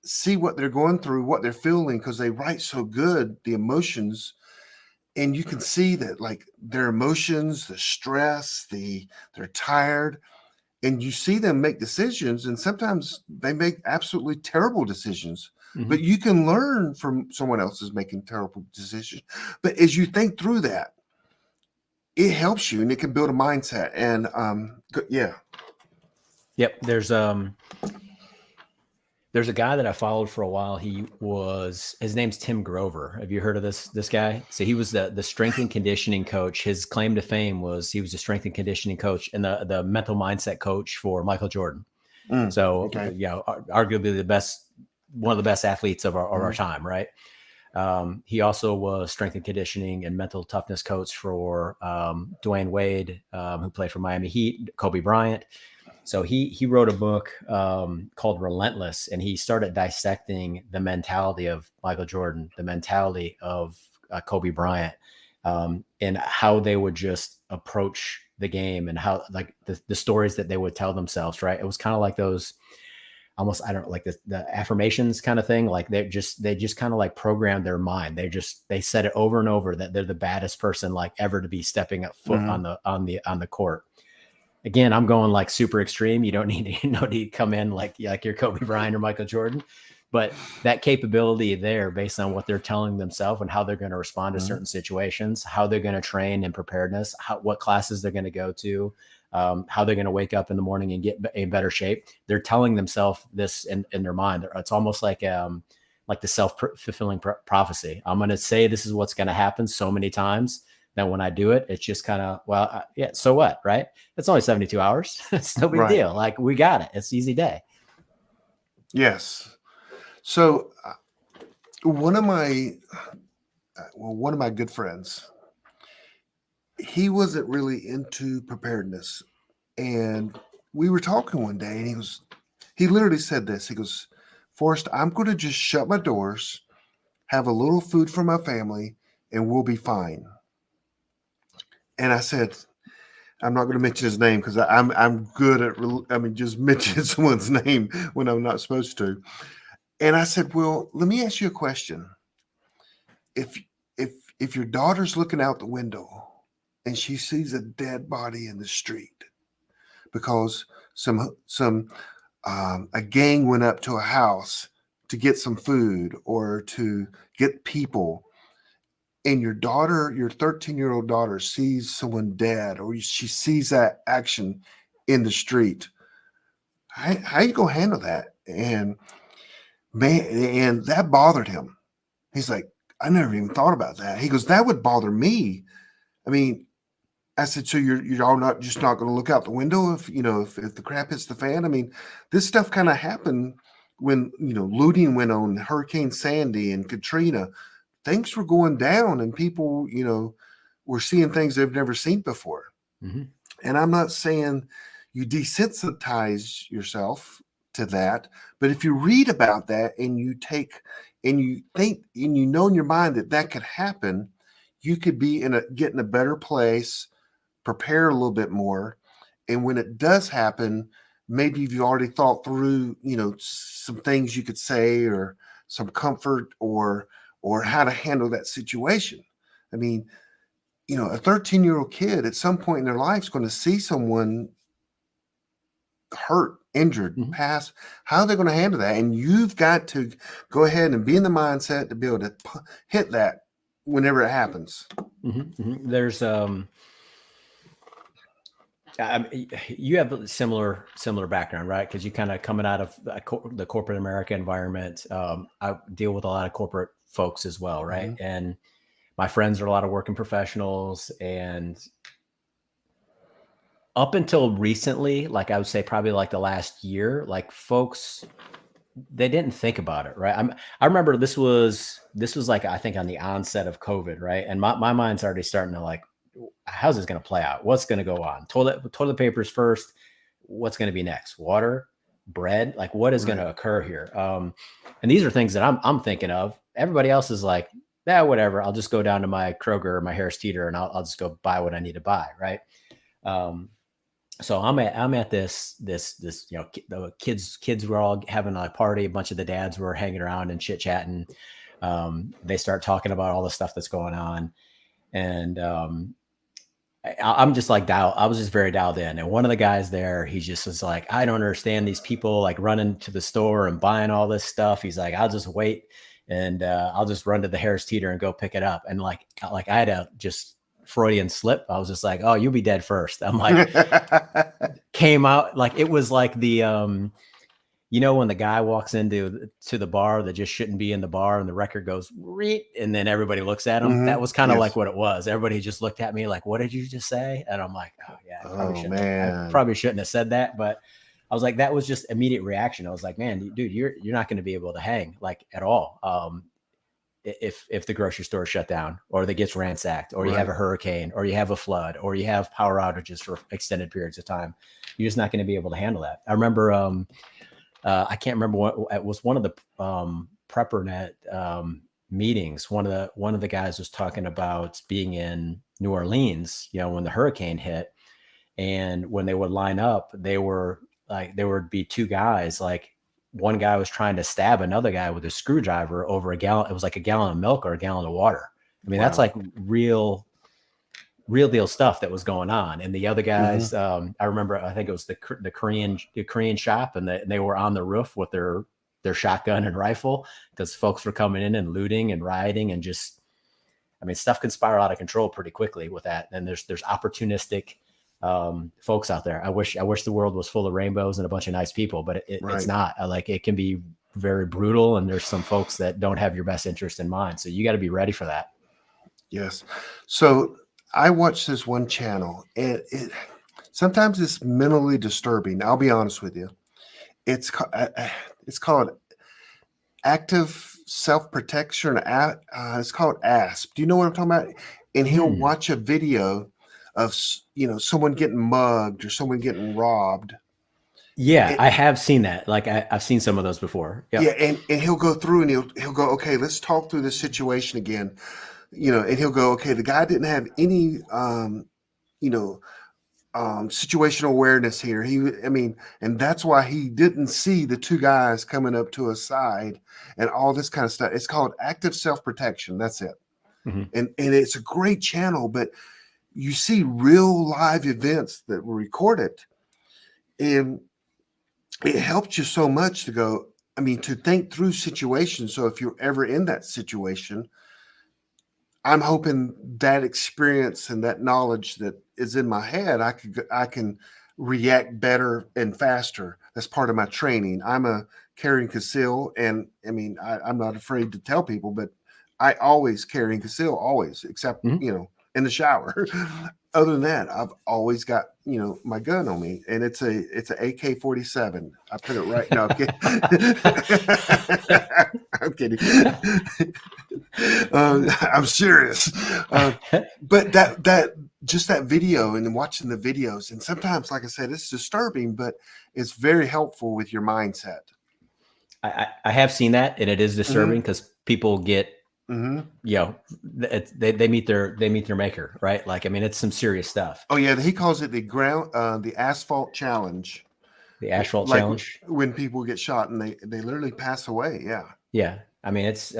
S2: see what they're going through, what they're feeling, because they write so good, the emotions, and you can see that like their emotions, the stress, they're tired. And you see them make decisions, and sometimes they make absolutely terrible decisions. But you can learn from someone else's making terrible decisions. But as you think through that, it helps you, and it can build a mindset. And yeah.
S3: Yep. There's a guy that I followed for a while. His name's Tim Grover. Have you heard of this guy? So he was the strength and conditioning coach. His claim to fame was he was a strength and conditioning coach and the mental mindset coach for Michael Jordan. So, arguably one of the best athletes of our time, right? He also was strength and conditioning and mental toughness coach for Dwayne Wade, who played for Miami Heat, Kobe Bryant. So he wrote a book called Relentless, and he started dissecting the mentality of Michael Jordan, the mentality of Kobe Bryant, and how they would just approach the game, and how like the stories that they would tell themselves, right? It was kind of like those almost, I don't know, like the affirmations kind of thing. Like they just kind of like programmed their mind. They said it over and over that they're the baddest person like ever to be stepping up foot on the court. Again, I'm going like super extreme. You don't need to come in like you're Kobe Bryant or Michael Jordan, but that capability there based on what they're telling themselves and how they're going to respond to certain situations, how they're going to train in preparedness, what classes they're going to go to, how they're going to wake up in the morning and get in better shape. They're telling themselves this in their mind. It's almost like the self-fulfilling prophecy. I'm going to say this is what's going to happen so many times that when I do it, it's just kind of, so what, right? It's only 72 hours. It's no big deal. Like we got it. It's an easy day.
S2: Yes. So one of my good friends, he wasn't really into preparedness. And we were talking one day, and he literally said this. He goes, Forrest, I'm going to just shut my doors, have a little food for my family, and we'll be fine. And I said, I'm not going to mention his name because I'm good at just mentioning someone's name when I'm not supposed to. And I said, well, let me ask you a question. If your daughter's looking out the window and she sees a dead body in the street because a gang went up to a house to get some food or to get people, and your 13-year-old daughter sees someone dead, or she sees that action in the street, how you gonna handle that? And that bothered him. He's like, I never even thought about that. He goes, that would bother me. I mean, I said, so you're all not going to look out the window if the crap hits the fan? I mean, this stuff kind of happened when looting went on, Hurricane Sandy and Katrina. things were going down and people, were seeing things they've never seen before.
S3: Mm-hmm.
S2: And I'm not saying you desensitize yourself to that, but if you read about that and you take and you think and you know in your mind that that could happen, you could be get in a better place, prepare a little bit more. And when it does happen, maybe you've already thought through, some things you could say or some comfort or how to handle that situation. I mean, a 13-year-old kid at some point in their life is going to see someone hurt, injured,
S3: Mm-hmm.
S2: pass. How are they going to handle that? And you've got to go ahead and be in the mindset to be able to hit that whenever it happens.
S3: Mm-hmm. Mm-hmm. There's you have a similar background, right? Because you kind of coming out of the corporate America environment. I deal with a lot of corporate folks as well, right?
S2: Mm-hmm.
S3: And my friends are a lot of working professionals, and up until recently, like I would say probably like the last year, like folks, they didn't think about it, right? I remember this was like, I think on the onset of COVID, right? And my mind's already starting to like, how's this going to play out? What's going to go on? Toilet papers first. What's going to be next? Water, bread, like what is going to occur here? And these are things that I'm thinking of. Everybody else is like, yeah, whatever. I'll just go down to my Kroger or my Harris Teeter and I'll just go buy what I need to buy. Right. So I'm at this, the kids were all having a party. A bunch of the dads were hanging around and chit chatting. They start talking about all the stuff that's going on. And, I'm just like I was just very dialed in. And one of the guys there, he just was like, I don't understand these people like running to the store and buying all this stuff. He's like, I'll just wait and I'll just run to the Harris Teeter and go pick it up. And like I had a just Freudian slip. I was just like, oh, you'll be dead first. I'm like, came out like it was like the when the guy walks into the bar that just shouldn't be in the bar and the record goes and then everybody looks at him.
S2: Mm-hmm.
S3: That was kind of like what it was. Everybody just looked at me like, what did you just say? And I'm like, oh yeah, I probably shouldn't have said that. But I was like, that was just immediate reaction. I was like, man, dude, you're not going to be able to hang like at all. If the grocery store is shut down or that gets ransacked or you have a hurricane or you have a flood or you have power outages for extended periods of time, you're just not going to be able to handle that. I remember, I can't remember what it was. One of the PrepperNet meetings. One of the guys was talking about being in New Orleans, when the hurricane hit, and when they would line up, there would be two guys. Like one guy was trying to stab another guy with a screwdriver over a gallon. It was like a gallon of milk or a gallon of water. I mean, that's like real deal stuff that was going on. And the other guys, I remember, I think it was the Korean shop, and they were on the roof with their shotgun and rifle because folks were coming in and looting and rioting and just, I mean, stuff can spiral out of control pretty quickly with that. And there's opportunistic folks out there. I wish the world was full of rainbows and a bunch of nice people, but it's not. Like it can be very brutal, and there's some folks that don't have your best interest in mind. So you got to be ready for that.
S2: Yes. So I watch this one channel, and sometimes it's mentally disturbing. I'll be honest with you. It's called Active Self-Protection. It's called ASP. Do you know what I'm talking about? And he'll watch a video of someone getting mugged or someone getting robbed.
S3: Yeah, I have seen that. Like I've seen some of those before. Yep.
S2: Yeah, and he'll go through and he'll go, okay, let's talk through this situation again. And he'll go, okay, the guy didn't have any, situational awareness here. And that's why he didn't see the two guys coming up to his side and all this kind of stuff. It's called Active Self-Protection. That's it. Mm-hmm. And it's a great channel, but you see real live events that were recorded, and it helps you so much to think through situations. So if you're ever in that situation, I'm hoping that experience and that knowledge that is in my head, I can react better and faster. That's part of my training. I'm a carry and conceal, and I'm not afraid to tell people, but I always carry and conceal, always, except in the shower. Other than that, I've always got my gun on me, and it's a AK-47. I put it right now. I'm kidding. I'm serious. But that video and then watching the videos, and sometimes, like I said, it's disturbing, but it's very helpful with your mindset.
S3: I have seen that, and it is disturbing because people get, you know, they meet their maker, right? Like, I mean, it's some serious stuff.
S2: Oh yeah, he calls it the asphalt challenge.
S3: The asphalt
S2: Like
S3: challenge.
S2: when people get shot and they literally pass away. Yeah.
S3: Yeah. I mean, it's,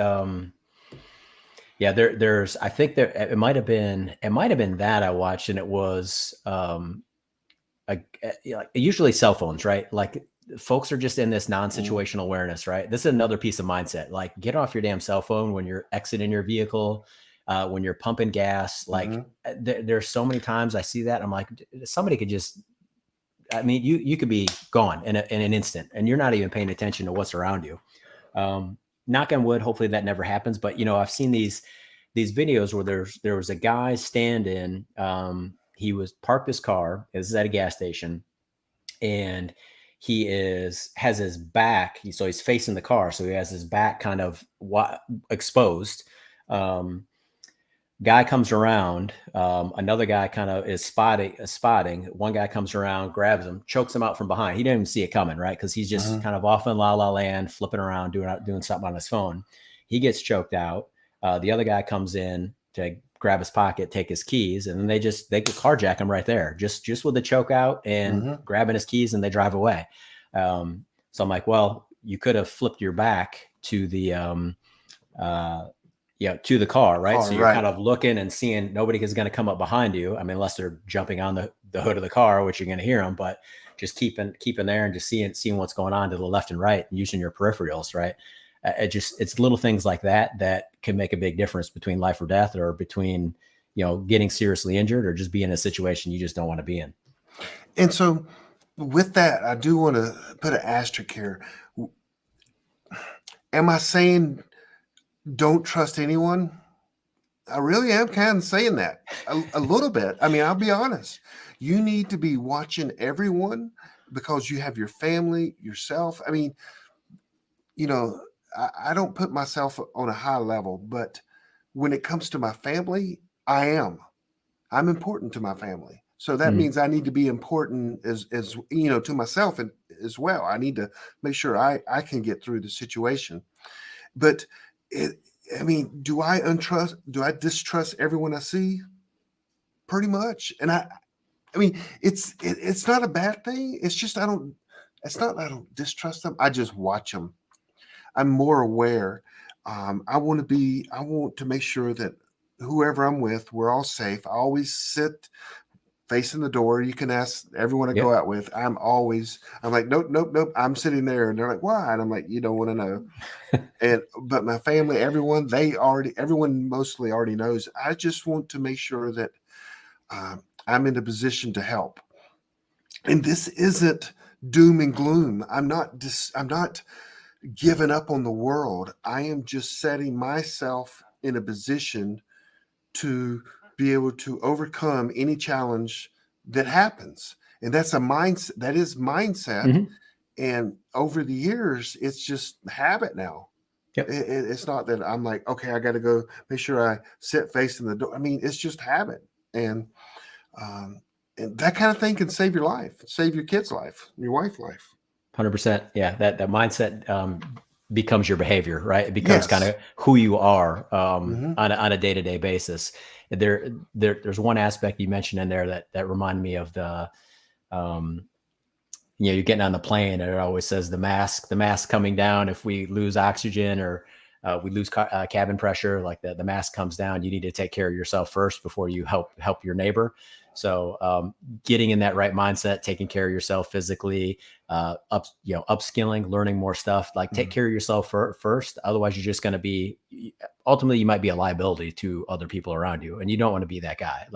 S3: yeah, there's, I think it might've been that I watched, and it was, usually cell phones, right? Like, folks are just in this non-situational awareness, right? This is another piece of mindset. Like, get off your damn cell phone when you're exiting your vehicle, when you're pumping gas. Like, there's so many times I see that. I'm like, somebody could just, I mean, you could be gone in an instant, and you're not even paying attention to what's around you. Knock on wood, hopefully that never happens. But, you know, I've seen these videos where there was a guy standing, he was parked his car. This is at a gas station, and he has his back. So he's facing the car. So he has his back kind of exposed. Guy comes around. Another guy kind of is spotting. One guy comes around, grabs him, chokes him out from behind. He didn't even see it coming, right? Because he's just kind of off in la la land, flipping around, doing something on his phone. He gets choked out. The other guy comes in to grab his pocket, take his keys, and then they could carjack him right there, just with the choke out and grabbing his keys, and they drive away. So I'm like, well, you could have flipped your back to the to the car, right? So you're kind of looking and seeing nobody is going to come up behind you. I mean, unless they're jumping on the hood of the car, which you're going to hear them, but just keeping there and just seeing what's going on to the left and right, and using your peripherals, right? It's little things like that can make a big difference between life or death, or between, you know, getting seriously injured, or just being in a situation you just don't want to be in.
S2: And so with that, I do want to put an asterisk here. Am I saying don't trust anyone? I really am kind of saying that a little bit. I mean, I'll be honest. You need to be watching everyone, because you have your family, yourself. I mean, you know, I don't put myself on a high level, but when it comes to my family, I'm important to my family. So that means I need to be important as you know, to myself as well. I need to make sure I can get through the situation. But I mean, do I distrust everyone I see? Pretty much. And I mean, it's not a bad thing. It's just I don't distrust them. I just watch them. I'm more aware. I want to make sure that whoever I'm with, we're all safe. I always sit facing the door. You can ask everyone I go out with. I'm like, nope. I'm sitting there, and they're like, why? And I'm like, you don't want to know. But my family, everyone mostly already knows. I just want to make sure that I'm in a position to help. And this isn't doom and gloom. I'm not giving up on the world. I am just setting myself in a position to be able to overcome any challenge that happens. And that's a mindset. That is mindset. And over the years, it's just habit now. It's not that I'm like, okay, I got to go make sure I sit facing the door. I mean, it's just habit. And that kind of thing can save your life, save your kid's life, your wife's life.
S3: 100%. Yeah. That mindset becomes your behavior, right? It becomes kind of who you are on a day-to-day basis. There's one aspect you mentioned in there that reminded me of the, you know, you're getting on the plane, and it always says the mask coming down. If we lose oxygen, or we lose cabin pressure, like the mask comes down, you need to take care of yourself first before you help your neighbor. So getting in that right mindset, taking care of yourself physically, upskilling, learning more stuff, like take care of yourself first. Otherwise, you're just going to be, ultimately, you might be a liability to other people around you. And you don't want to be that guy,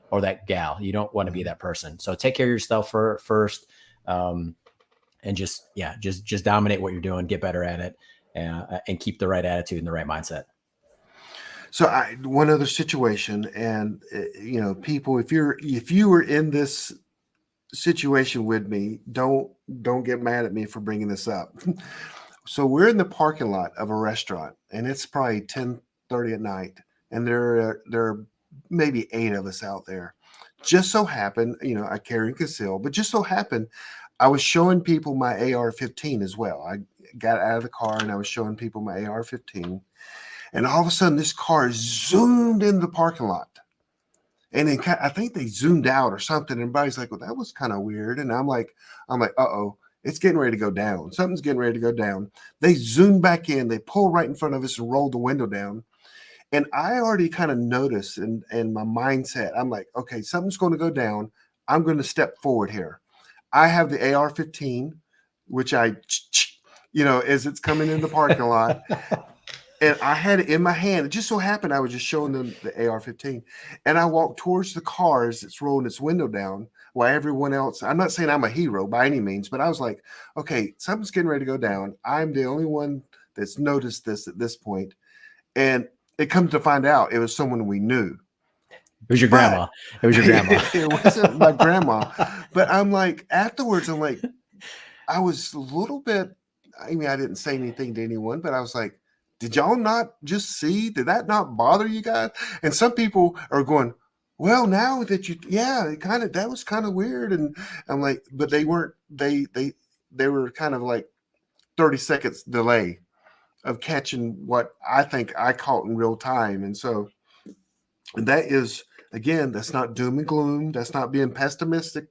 S3: or that gal. You don't want to be that person. So take care of yourself first. And just dominate what you're doing, get better at it, and keep the right attitude and the right mindset.
S2: So one other situation, and you know, people, if you were in this situation with me, don't get mad at me for bringing this up. So we're in the parking lot of a restaurant, and it's probably 10 11:30 at night, and there are maybe 8 of us out there. Just so happened, I carry and conceal, but just so happened, I was showing people my AR-15 as well. I got out of the car and I was showing people my AR-15, and all of a sudden, this car zoomed in the parking lot. And then I think they zoomed out or something. And everybody's like, well, that was kind of weird. And I'm like, uh-oh, it's getting ready to go down. Something's getting ready to go down. They zoomed back in. They pulled right in front of us and rolled the window down. And I already kind of noticed in my mindset, I'm like, okay, something's going to go down. I'm going to step forward here. I have the AR-15, which as it's coming in the parking lot. And I had it in my hand. It just so happened I was just showing them the AR-15. And I walked towards the car as it's rolling its window down while everyone else, I'm not saying I'm a hero by any means, but I was like, okay, something's getting ready to go down. I'm the only one that's noticed this at this point. And it comes to find out it was someone we knew.
S3: It was your grandma. It was your grandma.
S2: It wasn't my grandma. But I'm like, afterwards, I'm like, I was a little bit, I didn't say anything to anyone, but I was like, did y'all not just see? Did that not bother you guys? And some people are going, well, now that that was kind of weird. And I'm like, but they weren't, they were kind of like 30 seconds delay of catching what I think I caught in real time. And so that is, again, that's not doom and gloom. That's not being pessimistic.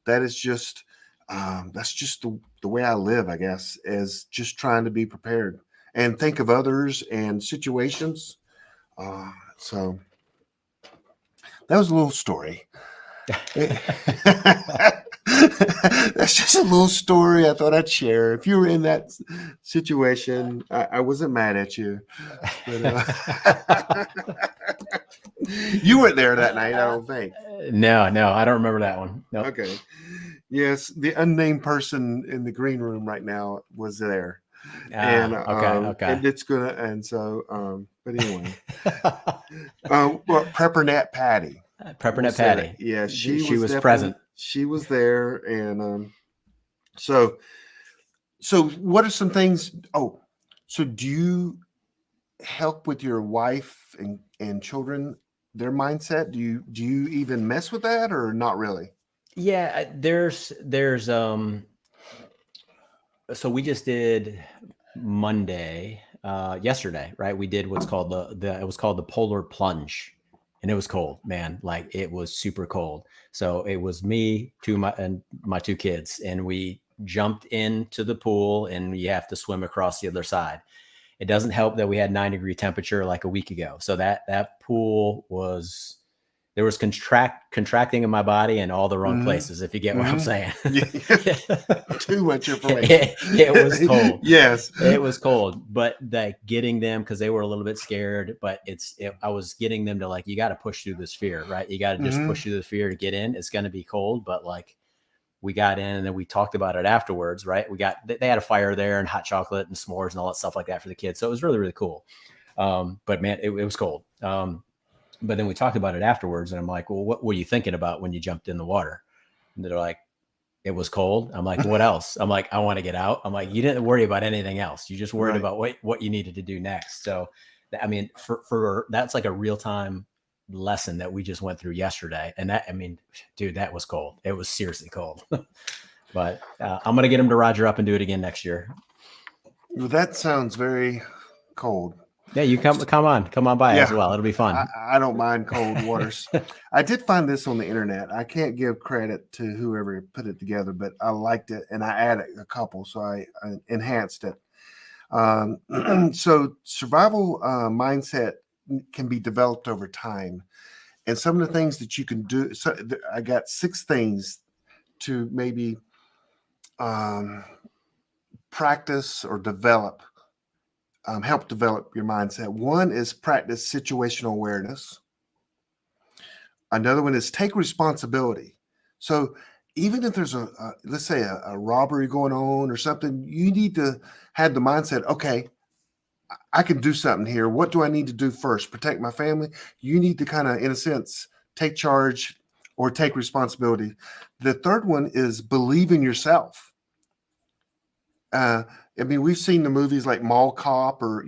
S2: That is just, that's just the way I live, I guess, is just trying to be prepared and think of others and situations. So that was a little story. That's just a little story I thought I'd share. If you were in that situation, I wasn't mad at you. But, you weren't there that night, I don't think.
S3: No, I don't remember that one. Nope.
S2: Okay. Yes, the unnamed person in the green room right now was there.
S3: Okay.
S2: And it's gonna, and so, but anyway, well, Preppernet Patty.
S3: Preppernet Patty.
S2: Yeah,
S3: she was present.
S2: She was there, and so what are some things? Oh, so do you help with your wife and children, their mindset? Do you even mess with that or not really?
S3: Yeah, there's so we just did Monday, yesterday, right? We did what's called it was called the polar plunge, and it was cold, man. Like, it was super cold. So it was me, my 2 kids, and we jumped into the pool, and you have to swim across the other side. It doesn't help that we had 9-degree temperature like a week ago. So that pool there was contracting in my body in all the wrong places, if you get what I'm saying.
S2: Too much information.
S3: It was cold.
S2: Yes.
S3: It was cold, but getting them, because they were a little bit scared, but I was getting them to, like, you got to push through this fear, right? You got to just push through the fear to get in. It's going to be cold, but like, we got in, and then we talked about it afterwards, right? They had a fire there and hot chocolate and s'mores and all that stuff like that for the kids. So it was really, really cool. But man, it was cold. But then we talked about it afterwards, and I'm like, well, what were you thinking about when you jumped in the water? And they're like, it was cold. I'm like, what else? I'm like, I want to get out. I'm like, you didn't worry about anything else. You just worried about what you needed to do next. So, for that's like a real time lesson that we just went through yesterday. And dude, that was cold. It was seriously cold. But I'm going to get him to Roger up and do it again next year.
S2: Well, that sounds very cold.
S3: Yeah, you come on by as well. It'll be fun.
S2: I don't mind cold waters. I did find this on the internet. I can't give credit to whoever put it together, but I liked it, and I added a couple, so I enhanced it. So survival mindset can be developed over time, and some of the things that you can do. So I got 6 things to maybe practice or develop. Help develop your mindset. One is practice situational awareness. Another one is take responsibility. So even if there's let's say a robbery going on or something, you need to have the mindset, okay, I can do something here. What do I need to do first? Protect my family. You need to kind of, in a sense, take charge or take responsibility. The third one is believe in yourself. I mean, we've seen the movies like Mall Cop, or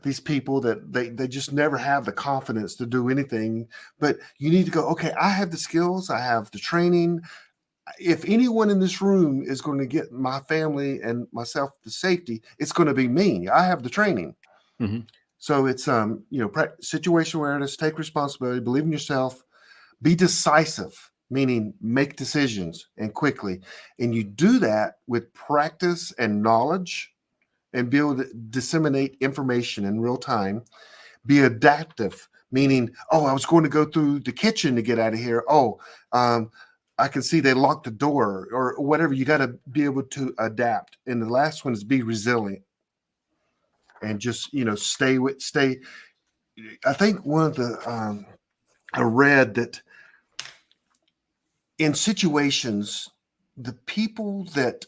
S2: these people that they just never have the confidence to do anything. But you need to go, okay, I have the skills, I have the training. If anyone in this room is going to get my family and myself the safety, it's going to be me. I have the training.
S3: Mm-hmm.
S2: So it's situation awareness, take responsibility, believe in yourself, be decisive, meaning make decisions and quickly. And you do that with practice and knowledge, and be able to disseminate information in real time. Be adaptive, meaning, oh, I was going to go through the kitchen to get out of here. Oh, I can see they locked the door, or whatever. You got to be able to adapt. And the last one is be resilient, and just stay. I think one of the I read that in situations, the people that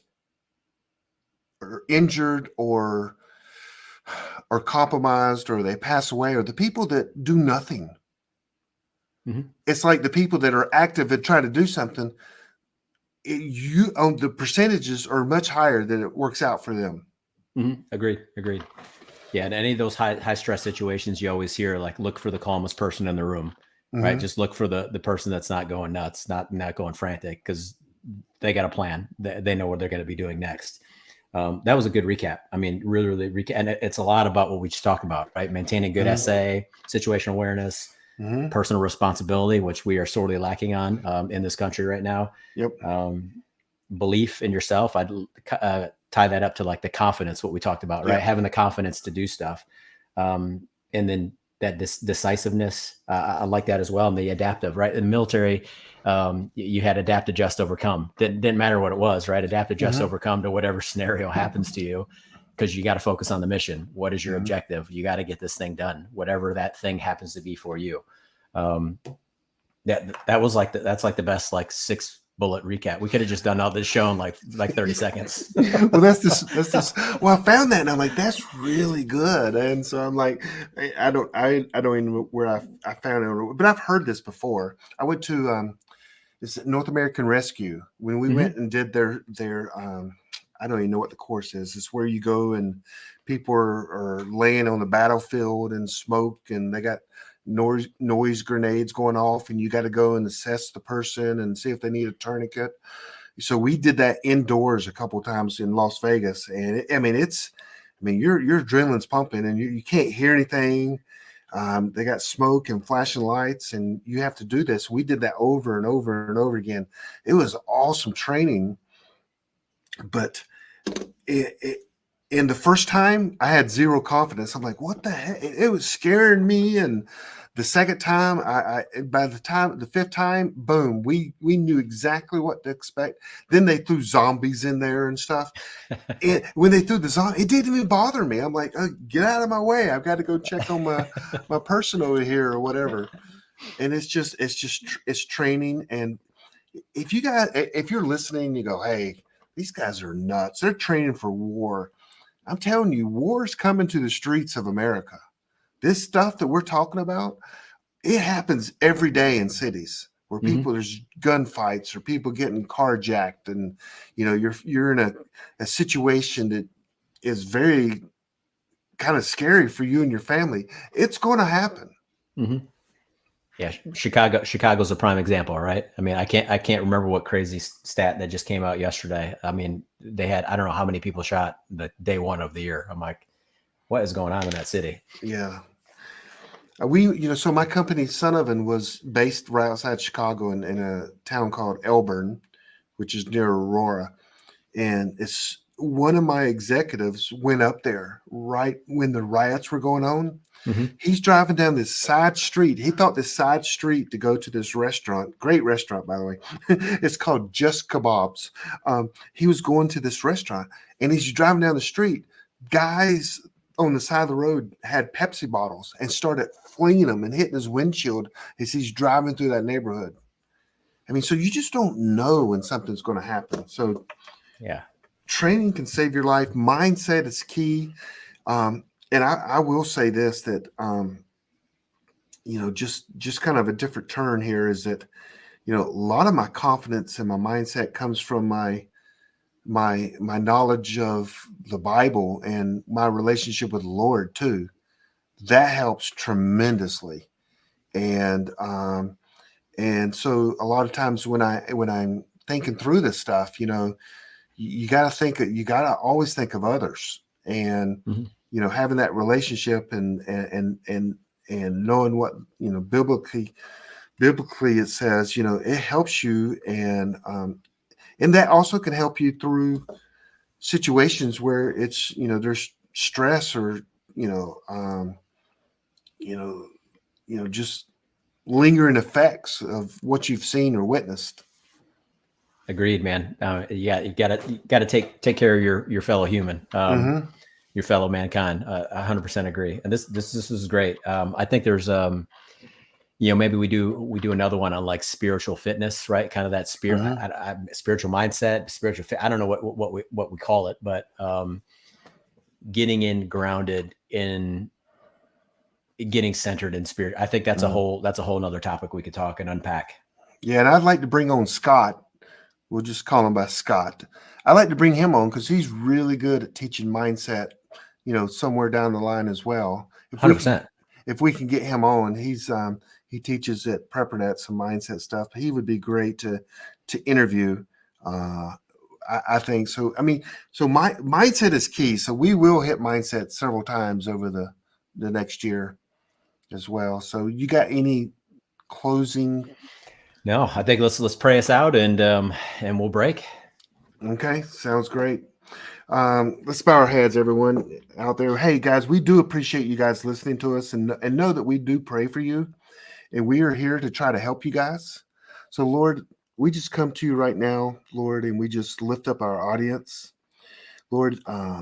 S2: are injured or compromised or they pass away are the people that do nothing.
S3: Mm-hmm.
S2: It's like the people that are active and try to do something. The percentages are much higher than it works out for them.
S3: Mm-hmm. Agreed. Yeah, in any of those high stress situations, you always hear like, look for the calmest person in the room, right? Just look for the person that's not going nuts, not going frantic, because they got a plan. They know what they're going to be doing next. That was a good recap. I mean, really recap, and it's a lot about what we just talked about, right? Maintaining good SA, situational awareness, personal responsibility, which we are sorely lacking on in this country right now.
S2: Yep.
S3: Belief in yourself. I'd tie that up to like the confidence, what we talked about, right? Having the confidence to do stuff. And then that decisiveness, I like that as well. And the adaptive, right? In the military, you had adapt, adjust, overcome. Didn't matter what it was, right? Adapt, adjust, overcome to whatever scenario happens to you, because you got to focus on the mission. What is your objective? You got to get this thing done, whatever that thing happens to be for you. That was like that's like the best like 6-bullet recap. We could have just done all this show in like 30 seconds.
S2: Well, that's this. Well, I found that and I'm like, that's really good. And so I'm like, I don't even know where I found it, but I've heard this before. I went to it's North American Rescue when we went and did their I don't even know what the course is. It's where you go and people are laying on the battlefield and smoke, and they got noise grenades going off, and you got to go and assess the person and see if they need a tourniquet. So we did that indoors a couple of times in Las Vegas, and your adrenaline's pumping, and you can't hear anything. They got smoke and flashing lights, and you have to do this. We did that over and over and over again. It was awesome training, but in the first time, I had zero confidence. I'm like, what the heck? It was scaring me. And the second time, by the fifth time, boom, we knew exactly what to expect. Then they threw zombies in there and stuff. And when they threw the zombie, it didn't even bother me. I'm like, get out of my way. I've got to go check on my person over here or whatever. And it's training. And if you're listening, you go, hey, these guys are nuts. They're training for war. I'm telling you, war's coming to the streets of America. This stuff that we're talking about, it happens every day in cities where there's gunfights or people getting carjacked, and you're in a situation that is very kind of scary for you and your family. It's going to happen.
S3: Yeah, Chicago's a prime example, right? I mean, I can't remember what crazy stat that just came out yesterday. I mean, they had, I don't know how many people shot the day one of the year. I'm like, what is going on in that city?
S2: Yeah. So my company, Sunovan, was based right outside Chicago in a town called Elburn, which is near Aurora. And it's one of my executives went up there right when the riots were going on. He's driving down this side street. He thought this side street to go to this restaurant, great restaurant, by the way. It's called Just Kebabs. He was going to this restaurant, and he's driving down the street. Guys on the side of the road had Pepsi bottles and started flinging them and hitting his windshield as he's driving through that neighborhood. I mean, so you just don't know when something's going to happen. So
S3: yeah,
S2: training can save your life. Mindset is key. And I will say this, that, just kind of a different turn here is that, a lot of my confidence and my mindset comes from my my knowledge of the Bible and my relationship with the Lord too, that helps tremendously. And so a lot of times when I'm thinking through this stuff, you got to always think of others, and having that relationship and knowing what biblically it says, it helps you, and that also can help you through situations where it's there's stress or just lingering effects of what you've seen or witnessed.
S3: Agreed, man. You gotta take care of your fellow human, your fellow mankind. 100% agree. And this is great. I think there's maybe we do another one on like spiritual fitness, right? Kind of that spiritual mindset, spiritual fit. I don't know what we call it, but getting grounded in getting centered in spirit. I think that's a whole nother topic we could talk and unpack.
S2: Yeah, and I'd like to bring on Scott. We'll just call him by Scott. I like to bring him on because he's really good at teaching mindset, somewhere down the line as well.
S3: 100%.
S2: If we can get him on, he teaches at Preparedness some mindset stuff. He would be great to interview. I think so. I mean, so my mindset is key. So we will hit mindset several times over the next year as well. So you got any closing?
S3: No, I think let's pray us out and we'll break.
S2: Okay, sounds great. Let's bow our heads, everyone out there. Hey guys, we do appreciate you guys listening to us, and know that we do pray for you, and we are here to try to help you guys. So Lord, we just come to you right now, Lord, and we just lift up our audience. Lord,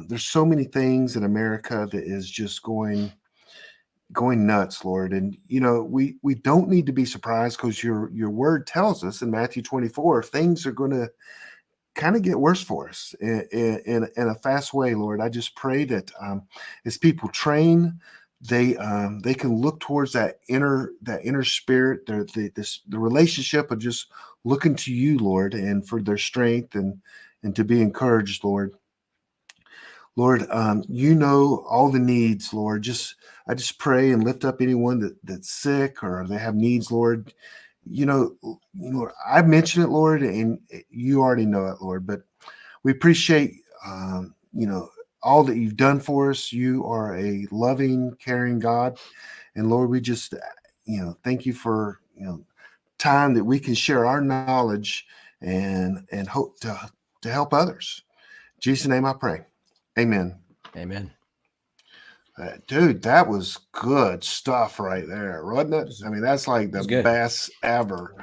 S2: there's so many things in America that is just going nuts, Lord. And, we don't need to be surprised, because your word tells us in Matthew 24, things are going to kind of get worse for us in a fast way, Lord. I just pray that as people train, they can look towards that inner spirit, the relationship of just looking to you, Lord, and for their strength and to be encouraged, Lord. Lord, all the needs, Lord. I just pray and lift up anyone that's sick or they have needs, Lord. I mentioned it, Lord, and you already know it, Lord. But we appreciate, all that you've done for us. You are a loving, caring God, and Lord, we just, thank you for time that we can share our knowledge and hope to help others. In Jesus' name, I pray. Amen.
S3: Amen.
S2: Dude, that was good stuff right there, wasn't it? I mean, that's like the best ever.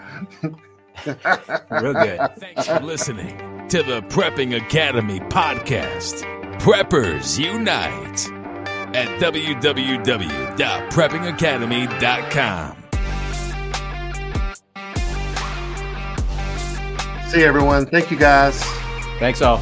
S1: Real good. Thanks for listening to the Prepping Academy podcast. Preppers Unite at www.preppingacademy.com.
S2: See you, everyone. Thank you, guys.
S3: Thanks all.